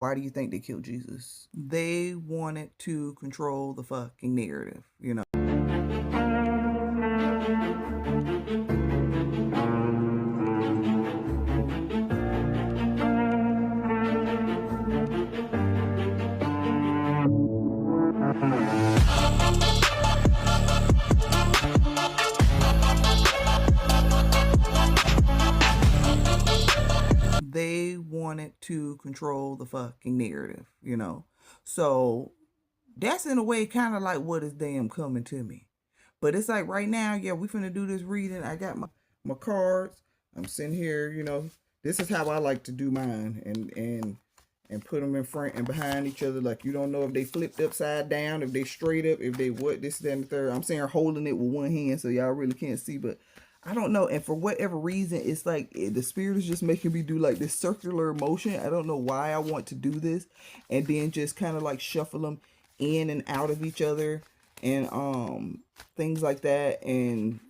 Why do you think they killed Jesus? They wanted to control the fucking narrative, you know. They wanted to control the fucking narrative, you know. So that's in a way kind of like what is damn coming to me. But it's like right now, yeah, we finna do this reading. I got my cards. I'm sitting here, you know. This is how I like to do mine, and put them in front and behind each other. Like you don't know if they flipped upside down, if they straight up, if they what this, that, and the third. I'm saying holding it with one hand, so y'all really can't see, but I don't know. And for whatever reason, it's like the spirit is just making me do like this circular motion. I don't know why I want to do this, and then just kind of like shuffle them in and out of each other, and things like that. And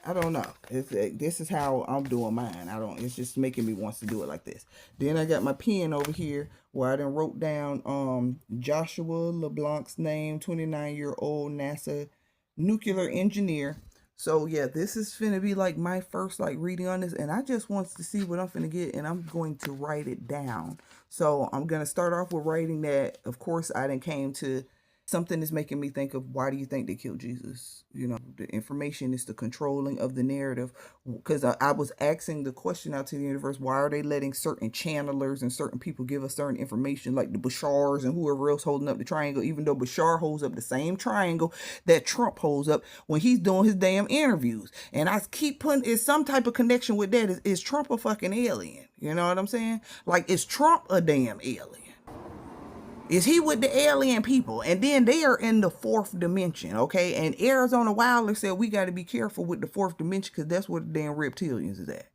I don't know. It's this is how I'm doing mine. I don't. It's just making me want to do it like this. Then I got my pen over here where I done wrote down Joshua LeBlanc's name, 29-year-old NASA nuclear engineer. So yeah, this is finna be like my first like reading on this, and I just wants to see what I'm finna get, and I'm going to write it down. So I'm gonna start off with writing that. Of course, I done came to something is making me think of why do you think they killed Jesus? You know, the information is the controlling of the narrative. Because I was asking the question out to the universe, why are they letting certain channelers and certain people give us certain information, like the Bashars and whoever else holding up the triangle, even though Bashar holds up the same triangle that Trump holds up when he's doing his damn interviews. And I keep putting, is some type of connection with that. Is Trump a fucking alien? You know what I'm saying? Like, is Trump a damn alien? Is he with the alien people? And then they are in the fourth dimension, okay? And Arizona Wilder said we got to be careful with the fourth dimension because that's where the damn reptilians is at.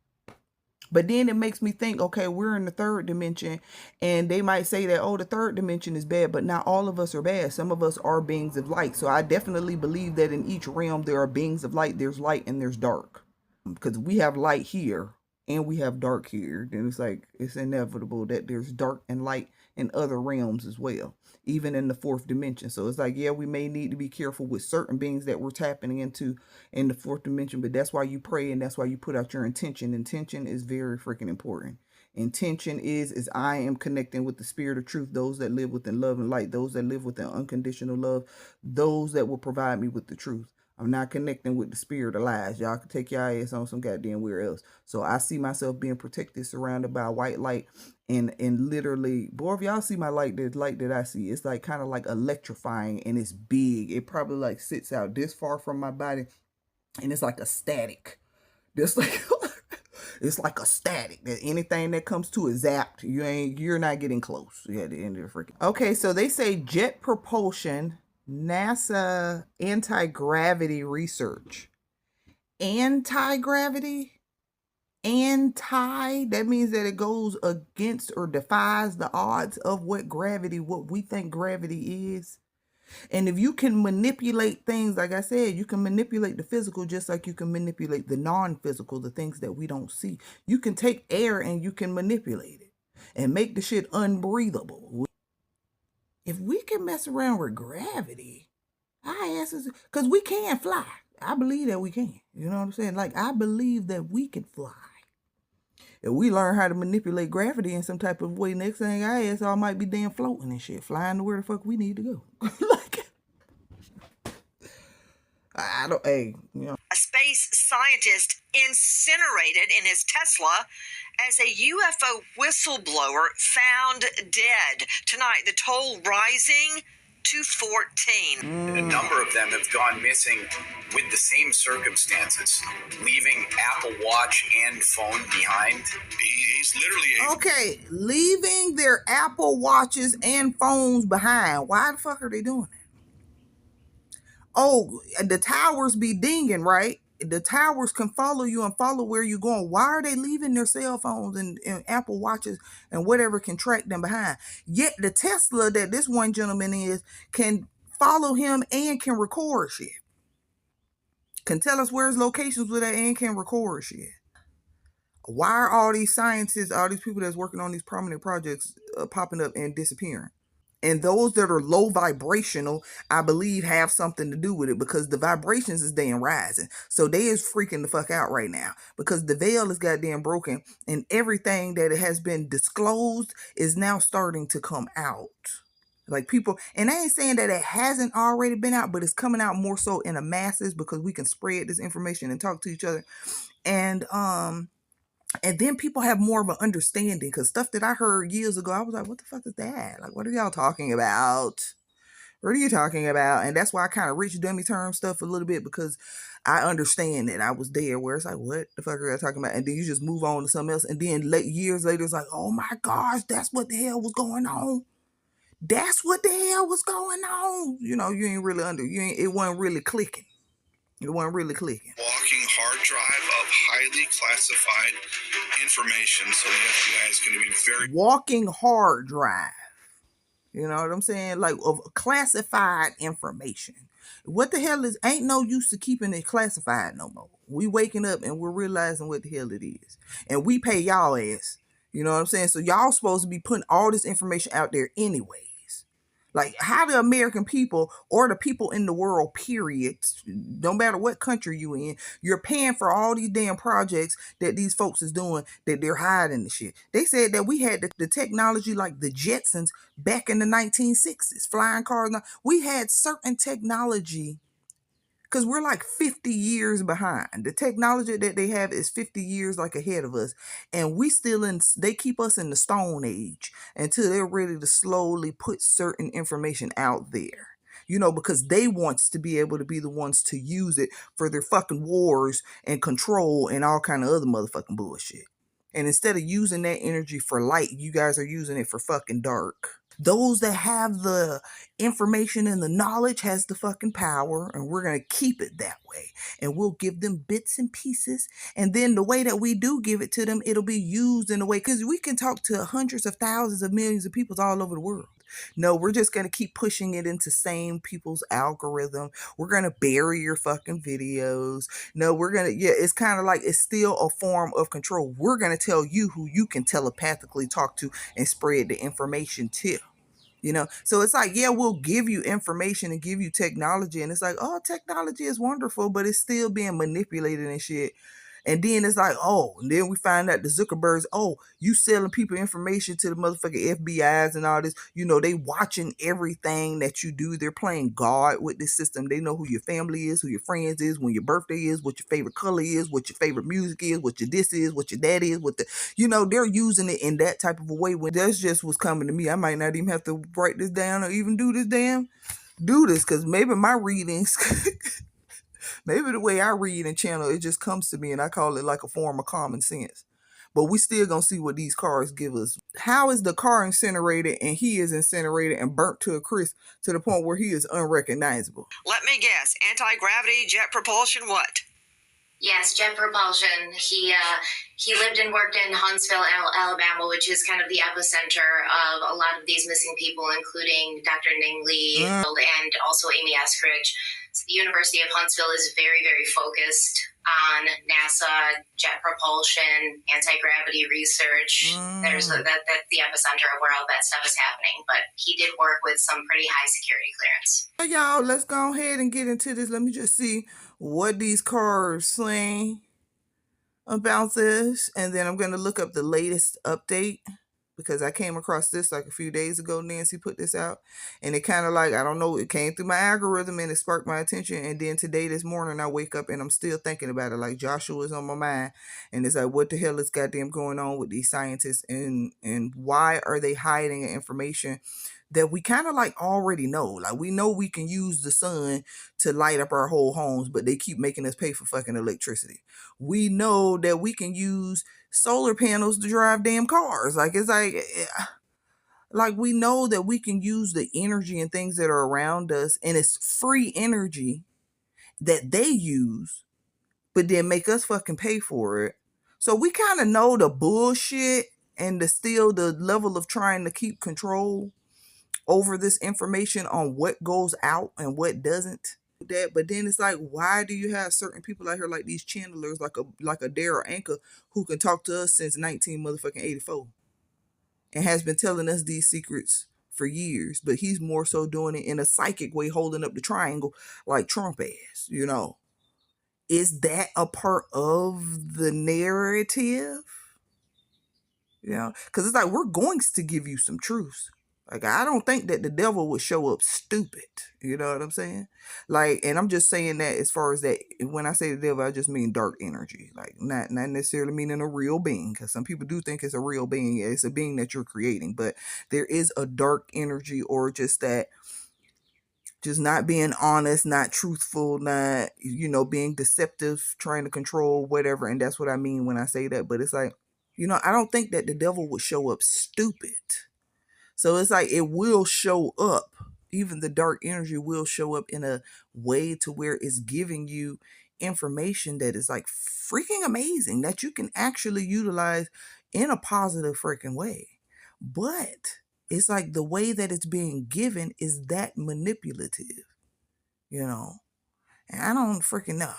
But then it makes me think, okay, we're in the third dimension, and they might say that, oh, the third dimension is bad, but not all of us are bad. Some of us are beings of light. So I definitely believe that in each realm there are beings of light. There's light and there's dark. Because we have light here and we have dark here. Then it's like, it's inevitable that there's dark and light in other realms as well, even in the fourth dimension. So it's like, yeah, we may need to be careful with certain beings that we're tapping into in the fourth dimension, but that's why you pray and that's why you put out your intention. Intention is very freaking important. Intention is I am connecting with the spirit of truth, those that live within love and light, those that live within unconditional love, those that will provide me with the truth. I'm not connecting with the spirit of lies. Y'all can take your ass on some goddamn where else. So I see myself being protected, surrounded by white light, and literally, boy, if y'all see my light, the light that I see, it's like kind of like electrifying, and it's big. It probably like sits out this far from my body, and it's like a static. Just like it's like a static that anything that comes to is zapped. You're not getting close. Yeah, the end of the freaking. Okay, so they say jet propulsion. NASA anti-gravity research. Anti-gravity? Anti? That means that it goes against or defies the odds of what we think gravity is. And if you can manipulate things, like I said, you can manipulate the physical just like you can manipulate the non-physical, the things that we don't see. You can take air and you can manipulate it and make the shit unbreathable. If we can mess around with gravity, I ask us, because we can fly. I believe that we can. You know what I'm saying? Like, I believe that we can fly. If we learn how to manipulate gravity in some type of way, next thing I ask, I might be damn floating and shit, flying to where the fuck we need to go. Like, I don't, hey, you know. A space scientist incinerated in his Tesla as a UFO whistleblower found dead. Tonight, the toll rising to 14. A number of them have gone missing with the same circumstances, leaving Apple Watch and phone behind. He's literally okay, leaving their Apple Watches and phones behind. Why the fuck are they doing that? Oh, the towers be dinging, right? The towers can follow you and follow where you're going. Why are they leaving their cell phones and Apple Watches and whatever can track them behind? Yet the Tesla that this one gentleman is can follow him and can record shit. Can tell us where his locations with that and can record shit. Why are all these scientists, all these people that's working on these prominent projects popping up and disappearing. And those that are low vibrational, I believe, have something to do with it, because the vibrations is damn rising. So they is freaking the fuck out right now, because the veil is goddamn broken, and everything that it has been disclosed is now starting to come out. Like people, and I ain't saying that it hasn't already been out, but it's coming out more so in the masses, because we can spread this information and talk to each other. And then people have more of an understanding, because stuff that I heard years ago, I was like, what the fuck is that? Like, what are y'all talking about? What are you talking about? And that's why I kind of rich dummy term stuff a little bit, because I understand that I was there where it's like, what the fuck are you talking about? And then you just move on to something else. And then years later, it's like, oh my gosh, that's what the hell was going on. That's what the hell was going on. You know, you ain't really it wasn't really clicking. It wasn't really clicking. Walking hard drive of highly classified information. So the FBI is going to be very... Walking hard drive. You know what I'm saying? Like, of classified information. What the hell is... Ain't no use to keeping it classified no more. We waking up and we're realizing what the hell it is. And we pay y'all ass. You know what I'm saying? So y'all supposed to be putting all this information out there anyways. Like, how the American people, or the people in the world, period, no matter what country you in, you're paying for all these damn projects that these folks is doing, that they're hiding the shit. They said that we had the technology like the Jetsons back in the 1960s, flying cars. We had certain technology, because we're like 50 years behind. The technology that they have is 50 years like ahead of us. And we still they keep us in the Stone Age until they're ready to slowly put certain information out there. You know, because they want to be able to be the ones to use it for their fucking wars and control and all kind of other motherfucking bullshit. And instead of using that energy for light, you guys are using it for fucking dark. Those that have the information and the knowledge has the fucking power, and we're going to keep it that way. And we'll give them bits and pieces. And then the way that we do give it to them, it'll be used in a way, because we can talk to hundreds of thousands of millions of people all over the world. No, we're just going to keep pushing it into same people's algorithm. We're going to bury your fucking videos. No, we're going to, it's kind of like, it's still a form of control. We're going to tell you who you can telepathically talk to and spread the information to. You know, so it's like, yeah, we'll give you information and give you technology. And it's like, oh, technology is wonderful, but it's still being manipulated and shit. And then it's like, oh, and then we find out the Zuckerbergs, oh, you selling people information to the motherfucking FBIs and all this. You know, they watching everything that you do. They're playing God with this system. They know who your family is, who your friends is, when your birthday is, what your favorite color is, what your favorite music is, what your this is, what your that is, what the, you know, they're using it in that type of a way. When that's just what's coming to me. I might not even have to write this down or even do this, because maybe my readings... Maybe the way I read and channel, it just comes to me, and I call it like a form of common sense. But we still gonna see what these cars give us. How is the car incinerated, and he is incinerated and burnt to a crisp to the point where he is unrecognizable? Let me guess. Anti-gravity, jet propulsion, what? Yes, jet propulsion. He lived and worked in Huntsville, Alabama, which is kind of the epicenter of a lot of these missing people, including Dr. Ning Lee and also Amy Eskridge. So the University of Huntsville is very, very focused on NASA, jet propulsion, anti-gravity research. That's the epicenter of where all that stuff is happening. But he did work with some pretty high security clearance. Hey, y'all, let's go ahead and get into this. Let me just see what these cars saying about this. And then I'm going to look up the latest update, because I came across this like a few days ago. Nancy put this out, and it kind of like, I don't know, it came through my algorithm and it sparked my attention. And then today, this morning, I wake up and I'm still thinking about it. Like, Joshua is on my mind, and it's like, what the hell is goddamn going on with these scientists, and why are they hiding information that we kind of like already know? Like, we know we can use the sun to light up our whole homes, but they keep making us pay for fucking electricity. We know that we can use solar panels to drive damn cars. Like, it's like we know that we can use the energy and things that are around us, and it's free energy that they use, but then make us fucking pay for it. So we kind of know the bullshit and the level of trying to keep control over this information on what goes out and what doesn't. But then it's like, why do you have certain people out here like these channelers, like a Daryl Anchor, who can talk to us since 19 motherfucking 84? and has been telling us these secrets for years, but he's more so doing it in a psychic way, holding up the triangle like Trump ass, you know. Is that a part of the narrative? You know, because it's like, we're going to give you some truths. Like, I don't think that the devil would show up stupid. You know what I'm saying? Like, and I'm just saying that as far as that, when I say the devil, I just mean dark energy. Like, not necessarily meaning a real being, because some people do think it's a real being. It's a being that you're creating, but there is a dark energy, or just that, just not being honest, not truthful, not, you know, being deceptive, trying to control whatever. And that's what I mean when I say that. But it's like, you know, I don't think that the devil would show up stupid. So it's like, it will show up. Even the dark energy will show up in a way to where it's giving you information that is like freaking amazing, that you can actually utilize in a positive freaking way. But it's like the way that it's being given is that manipulative, you know? And I don't freaking know.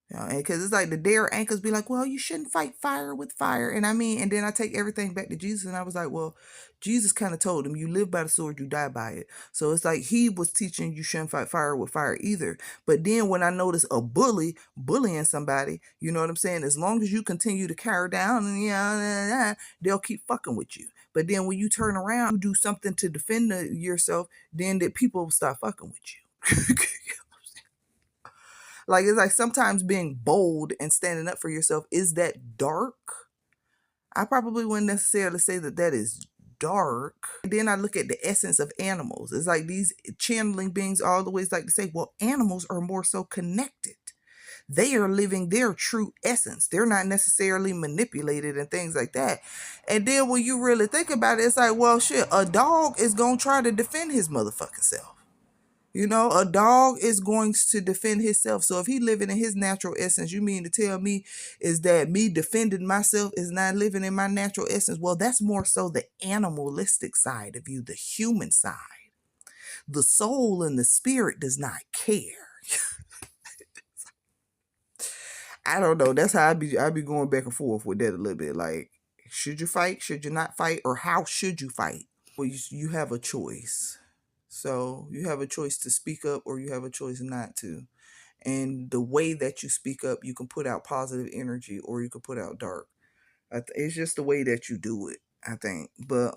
You know, because it's like the dare anchors be like, well, you shouldn't fight fire with fire. And I mean, and then I take everything back to Jesus, and I was like, well, Jesus kind of told him, you live by the sword, you die by it. So it's like he was teaching you shouldn't fight fire with fire either. But then when I notice a bully bullying somebody, you know what I'm saying? As long as you continue to carry down, and they'll keep fucking with you. But then when you turn around, you do something to defend yourself, then the people will stop fucking with you. Like, it's like sometimes being bold and standing up for yourself, is that dark? I probably wouldn't necessarily say that that is dark. And then I look at the essence of animals. It's like these channeling beings always like to say, well, animals are more so connected. They are living their true essence. They're not necessarily manipulated and things like that. And then when you really think about it, it's like, well, shit, a dog is going to try to defend his motherfucking self. You know, a dog is going to defend himself. So if he living in his natural essence, you mean to tell me is that me defending myself is not living in my natural essence? Well, that's more so the animalistic side of you, the human side. The soul and the spirit does not care. I don't know. That's how I be going back and forth with that a little bit. Like, should you fight? Should you not fight? Or how should you fight? Well, you have a choice. So you have a choice to speak up, or you have a choice not to. And the way that you speak up, you can put out positive energy, or you can put out dark. It's just the way that you do it, I think. But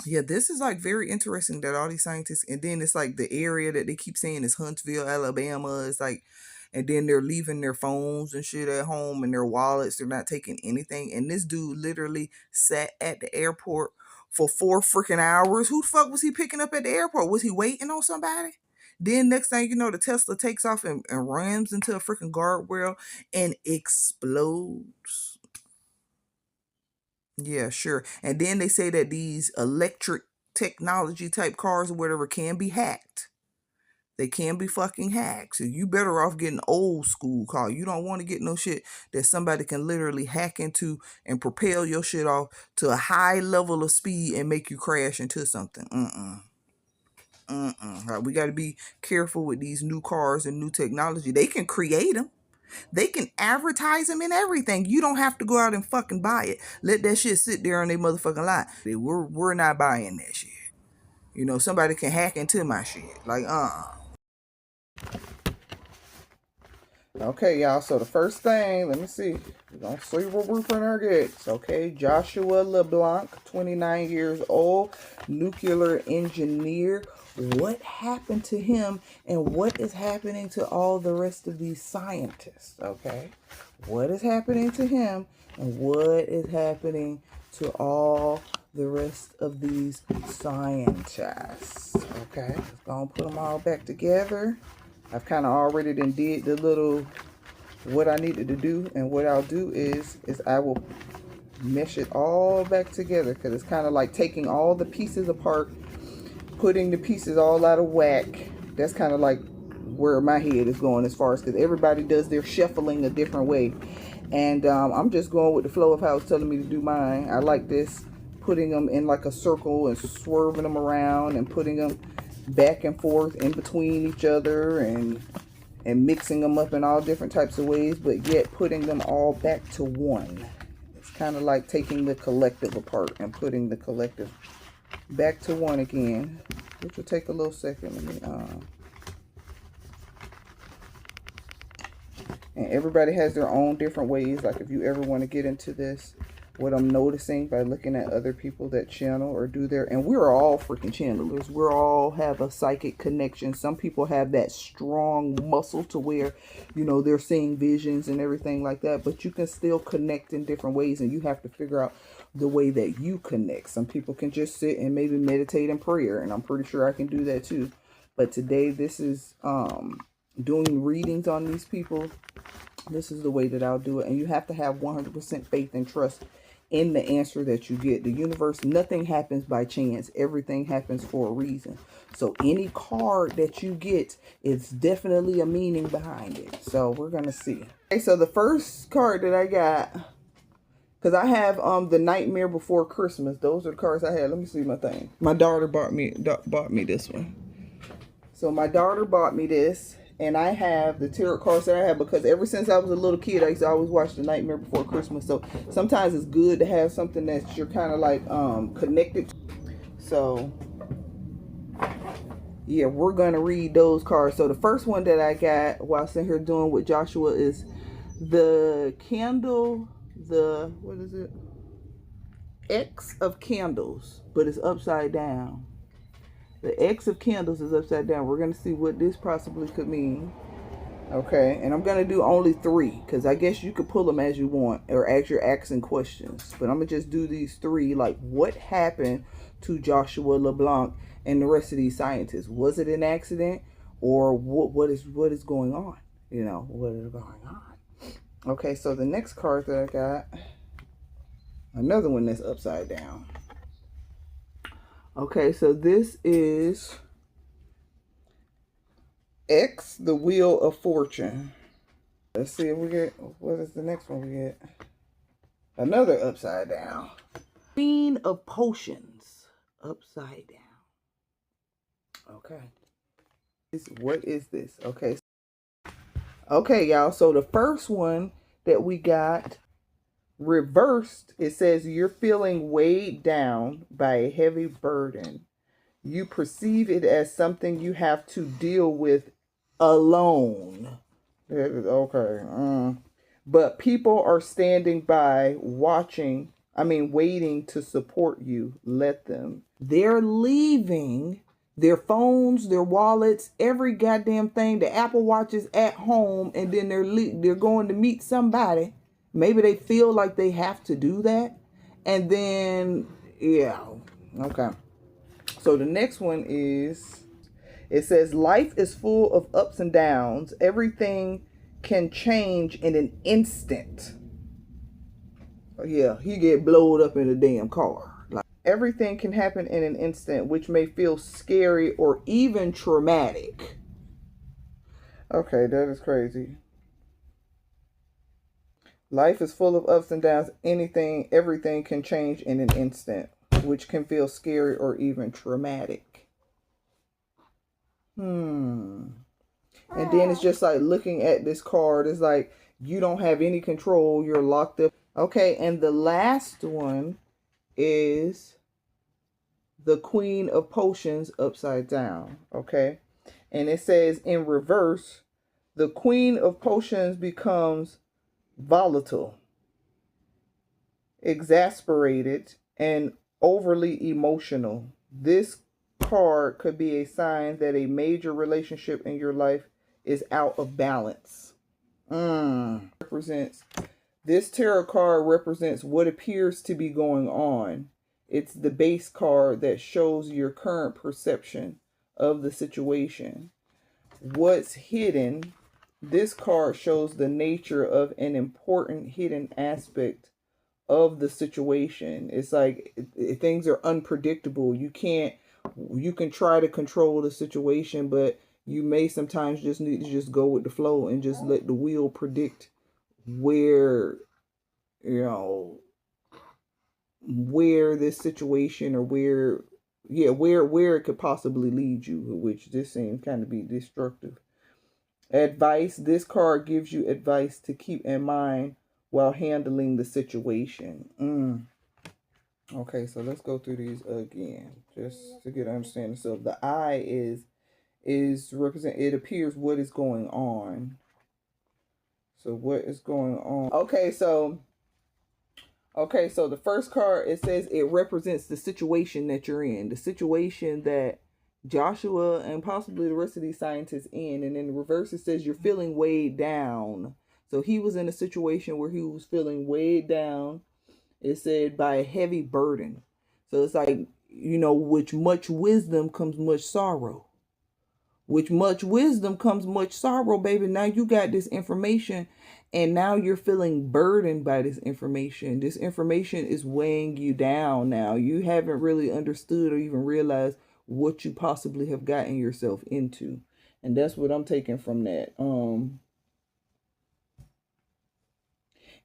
yeah, this is like very interesting that all these scientists, and then it's like the area that they keep saying is Huntsville, Alabama. It's like, and then they're leaving their phones and shit at home and their wallets. They're not taking anything. And this dude literally sat at the airport for 4 freaking hours. Who the fuck was he picking up at the airport? Was he waiting on somebody? Then next thing you know, the Tesla takes off and rams into a freaking guardrail and explodes. Yeah, sure. And then they say that these electric technology type cars or whatever can be hacked. They can be fucking hacked. So you better off getting old school car. You don't want to get no shit that somebody can literally hack into and propel your shit off to a high level of speed and make you crash into something. Right, we got to be careful with these new cars and new technology. They can create them. They can advertise them and everything. You don't have to go out and fucking buy it. Let that shit sit there on their motherfucking lot. We're not buying that shit. You know, somebody can hack into my shit. Like, Okay, y'all. So the first thing, let me see. We're going to see what we're going to get. Okay, Joshua LeBlanc, 29 years old, nuclear engineer. What happened to him, and what is happening to all the rest of these scientists? Okay, what is happening to him, and what is happening to all the rest of these scientists? Okay, let's go and put them all back together. I've kind of already did the little what I needed to do, and what I'll do is I will mesh it all back together, because it's kind of like taking all the pieces apart, putting the pieces all out of whack. That's kind of like where my head is going, as far as, because everybody does their shuffling a different way, and I'm just going with the flow of how it's telling me to do mine. I like this, putting them in like a circle and swerving them around and putting them back and forth in between each other, and mixing them up in all different types of ways, but yet putting them all back to one. It's kind of like taking the collective apart and putting the collective back to one again, which will take a little second. Let me, and everybody has their own different ways. Like if you ever want to get into this, what I'm noticing by looking at other people that channel or do their, and we're all freaking channelers. We're all have a psychic connection. Some people have that strong muscle to where, you know, they're seeing visions and everything like that, but you can still connect in different ways, and you have to figure out the way that you connect. Some people can just sit and maybe meditate in prayer, and I'm pretty sure I can do that too. But today, this is doing readings on these people. This is the way that I'll do it. And you have to have 100% faith and trust in the answer that you get. The universe, nothing happens by chance. Everything happens for a reason. So any card that you get, it's definitely a meaning behind it. So we're going to see. Okay, so the first card that I got, because I have the Nightmare Before Christmas. Those are the cards I had. Let me see my thing. My daughter bought me this one. So my daughter bought me this. And I have the tarot cards that I have because ever since I was a little kid, I used to always watch The Nightmare Before Christmas. So sometimes it's good to have something that you're kind of like connected. So yeah, we're going to read those cards. So the first one that I got while sitting here doing with Joshua is the candle, what is it? X of candles, but it's upside down. The X of candles is upside down. We're going to see what this possibly could mean. Okay. And I'm going to do only 3. Because I guess you could pull them as you want. Or as you're asking questions. But I'm going to just do these 3. Like, what happened to Joshua LeBlanc and the rest of these scientists? Was it an accident? Or what is going on? You know, what is going on? Okay. So the next card that I got. Another one that's upside down. Okay, so this is X, the Wheel of Fortune. Let's see if we get, what is the next one we get? Another upside down. Queen of Potions, upside down. Okay. What is this? Okay. Okay, y'all, so the first one that we got reversed, it says you're feeling weighed down by a heavy burden. You perceive it as something you have to deal with alone. Okay. But people are standing by waiting to support you. Let them. They're leaving their phones, their wallets, every goddamn thing, the Apple Watches at home, and then they're going to meet somebody. Maybe they feel like they have to do that. And then, yeah. Okay. So the next one is, it says, life is full of ups and downs. Everything can change in an instant. Yeah, he get blowed up in a damn car. Like, everything can happen in an instant, which may feel scary or even traumatic. Okay, that is crazy. Life is full of ups and downs. Everything can change in an instant, which can feel scary or even traumatic. And then it's just like looking at this card. It's like you don't have any control. You're locked up. Okay, and the last one is the Queen of Potions upside down. Okay, and it says in reverse, the Queen of Potions becomes volatile, exasperated, and overly emotional. This card could be a sign that a major relationship in your life is out of balance. This tarot card represents what appears to be going on. It's the base card that shows your current perception of the situation. What's hidden? This card shows the nature of an important hidden aspect of the situation. It's like things are unpredictable. You can try to control the situation, but you may sometimes just need to just go with the flow and just let the wheel predict where this situation or where it could possibly lead you, which this seems kind of be destructive. Advice. This card gives you advice to keep in mind while handling the situation. Okay, so let's go through these again, just to get an understanding. So the I is represent, it appears what is going on. So what is going on? Okay, so the first card, it says it represents the situation that you're in, the situation that Joshua and possibly the rest of these scientists in. And in the reverse, it says you're feeling weighed down. So he was in a situation where he was feeling weighed down. It said by a heavy burden. So it's like, with much wisdom comes much sorrow. With much wisdom comes much sorrow, baby. Now you got this information and now you're feeling burdened by this information. This information is weighing you down now. You haven't really understood or even realized what you possibly have gotten yourself into. And that's what I'm taking from that.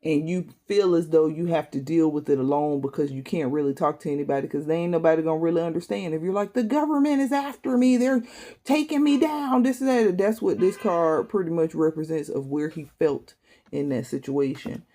And you feel as though you have to deal with it alone because you can't really talk to anybody because they ain't nobody gonna really understand. If you're like, the government is after me, they're taking me down, this and that. That's what this card pretty much represents of where he felt in that situation.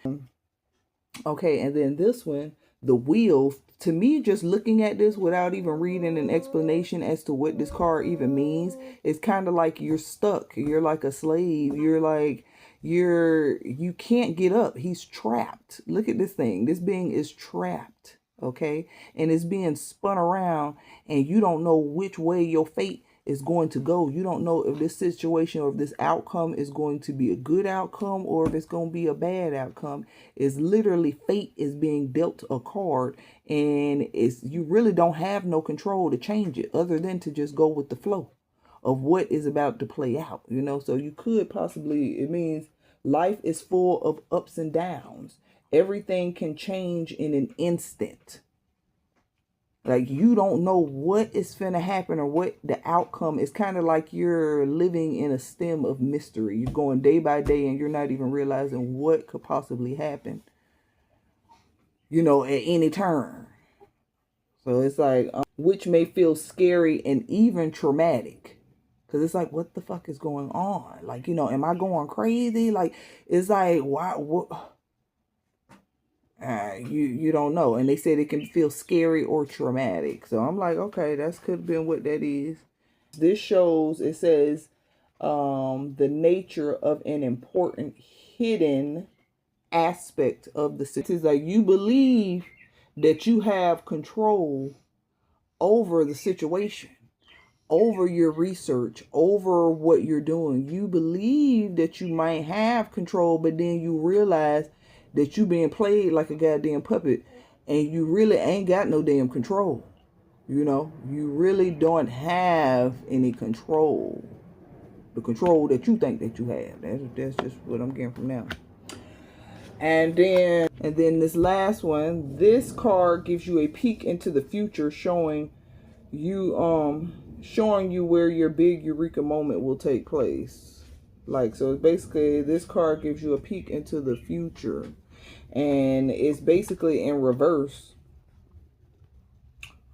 Okay, and then this one, the wheel. To me, just looking at this without even reading an explanation as to what this card even means, it's kind of like you're stuck. You're like a slave. You're like, you can't get up. He's trapped. Look at this thing. This being is trapped. Okay, and it's being spun around, and you don't know which way your fate is going to go. You don't know if this situation or if this outcome is going to be a good outcome or if it's going to be a bad outcome. It's literally fate is being dealt a card, and you really don't have no control to change it other than to just go with the flow of what is about to play out. So you could possibly, it means life is full of ups and downs. Everything can change in an instant. Like, you don't know what is finna happen or what the outcome is. Kind of like you're living in a stem of mystery. You're going day by day and you're not even realizing what could possibly happen, at any turn. So it's like, which may feel scary and even traumatic. Because it's like, what the fuck is going on? Like, am I going crazy? Like, it's like, why? What? You don't know. And they said it can feel scary or traumatic. So I'm like, okay, that could have been what that is. This shows, it says, the nature of an important hidden aspect of the situation. It's like you believe that you have control over the situation, over your research, over what you're doing. You believe that you might have control, but then you realize that you being played like a goddamn puppet and you really ain't got no damn control. You really don't have any control. The control that you think that you have. That's just what I'm getting from now. And then this last one, this card gives you a peek into the future, showing you where your big eureka moment will take place. So basically this card gives you a peek into the future, and it's basically in reverse.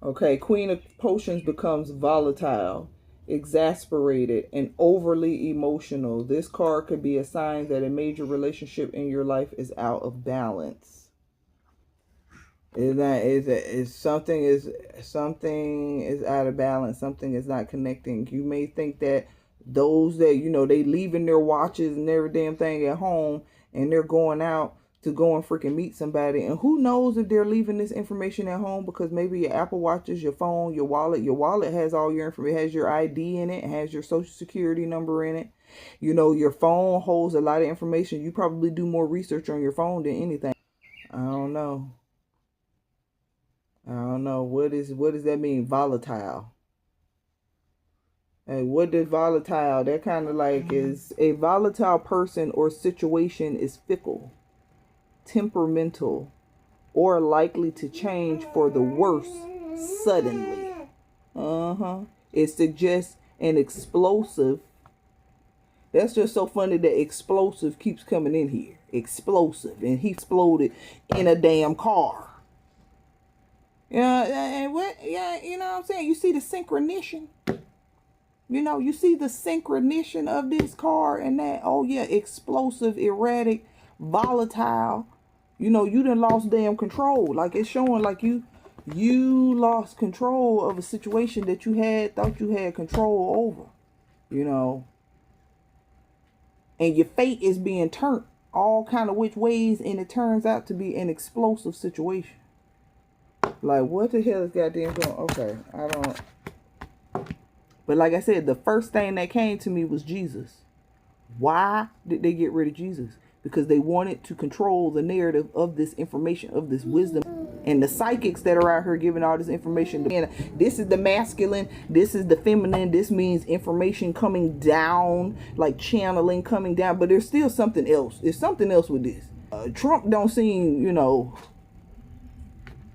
Okay, Queen of Potions becomes volatile, exasperated, and overly emotional. This card could be a sign that a major relationship in your life is out of balance. Something is out of balance. Something is not connecting. You may think that those that they leaving their watches and every damn thing at home, and they're going out to go and freaking meet somebody, and who knows if they're leaving this information at home, because maybe your Apple Watches, your phone, your wallet has all your information. It has your ID in it, has your social security number in it. Your phone holds a lot of information. You probably do more research on your phone than anything. I don't know. What does that mean, volatile? Hey, what does volatile? That kind of like is a volatile person or situation is fickle, temperamental, or likely to change for the worse suddenly. It suggests an explosive. That's just so funny that explosive keeps coming in here. Explosive. And he exploded in a damn car. Yeah, and what? Yeah, you know what I'm saying? You see the synchronization? You see the synchronization of this car and that. Oh, yeah, explosive, erratic, volatile. You know, you done lost damn control. Like, it's showing like you lost control of a situation that you thought you had control over. You know, and your fate is being turned all kind of which ways, and it turns out to be an explosive situation. Like, what the hell is goddamn going? Okay, I don't. But like I said, the first thing that came to me was Jesus. Why did they get rid of Jesus? Because they wanted to control the narrative of this information, of this wisdom. And the psychics that are out here giving all this information. And this is the masculine, this is the feminine. This means information coming down, like channeling coming down. But there's still something else. There's something else with this. Trump don't seem, you know,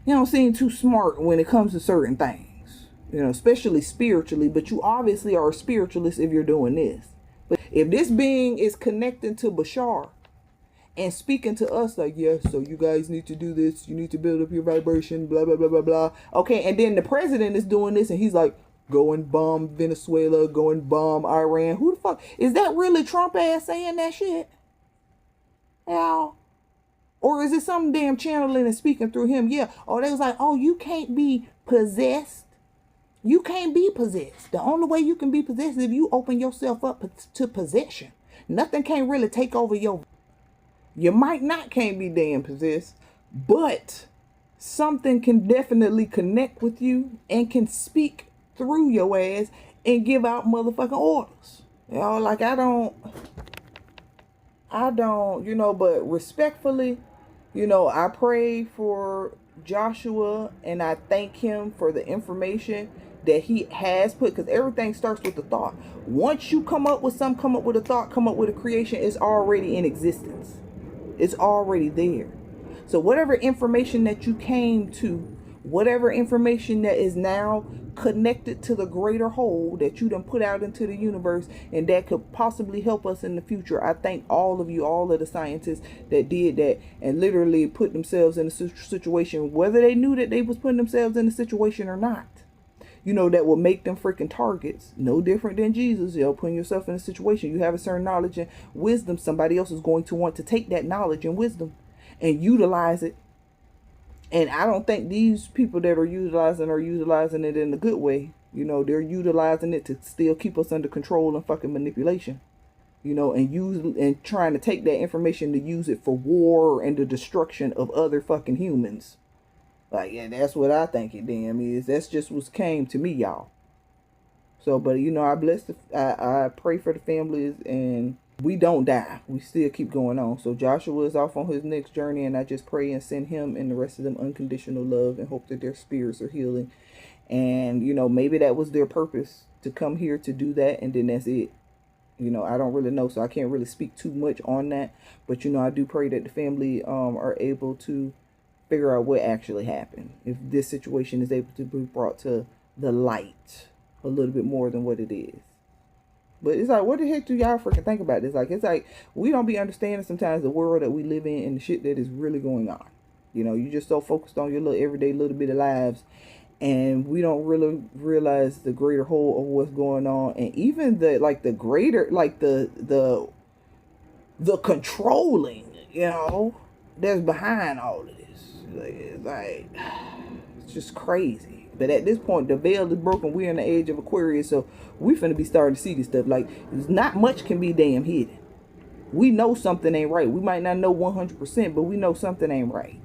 he don't seem too smart when it comes to certain things. You know, especially spiritually. But you obviously are a spiritualist if you're doing this. But if this being is connecting to Bashar and speaking to us like, yes, so you guys need to do this. You need to build up your vibration, blah, blah, blah, blah, blah. Okay, and then the president is doing this and he's like, go and bomb Venezuela, go and bomb Iran. Who the fuck? Is that really Trump ass saying that shit? Yeah. Or is it some damn channeling and speaking through him? Yeah. Or they was like, oh, you can't be possessed. You can't be possessed. The only way you can be possessed is if you open yourself up to possession. Nothing can really take over your... You might not can't be damn possessed, but something can definitely connect with you and can speak through your ass and give out motherfucking orders. You know, like I don't, you know, but respectfully, you know, I pray for Joshua and I thank him for the information that he has put, because everything starts with the thought. Once you come up with a thought, come up with a creation, it's already in existence. It's already there. So whatever information that you came to, whatever information that is now connected to the greater whole that you done put out into the universe and that could possibly help us in the future, I thank all of you, all of the scientists that did that and literally put themselves in a situation, whether they knew that they was putting themselves in a situation or not, you know, that will make them freaking targets. No different than Jesus, you know, putting yourself in a situation. You have a certain knowledge and wisdom. Somebody else is going to want to take that knowledge and wisdom and utilize it. And I don't think these people that are utilizing it in a good way. You know, they're utilizing it to still keep us under control and fucking manipulation. You know, and trying to take that information to use it for war and the destruction of other fucking humans. Like, yeah, that's what I think it damn is. That's just what came to me, y'all. So, but, you know, I pray for the families and we don't die. We still keep going on. So Joshua is off on his next journey and I just pray and send him and the rest of them unconditional love and hope that their spirits are healing. And, you know, maybe that was their purpose to come here to do that. And then that's it. You know, I don't really know. So I can't really speak too much on that. But, you know, I do pray that the family are able to figure out what actually happened. If this situation is able to be brought to the light a little bit more than what it is. But it's like, what the heck do y'all freaking think about this? Like, it's like, we don't be understanding sometimes the world that we live in and the shit that is really going on. You know, you just so focused on your little everyday little bit of lives. And we don't really realize the greater whole of what's going on. And even the, like, the greater, like, the controlling, you know, that's behind all of this. Like, it's just crazy. But at this point, the veil is broken. We're in the age of Aquarius, so we finna be starting to see this stuff. Like, not much can be damn hidden. We know something ain't right. We might not know 100%, but we know something ain't right.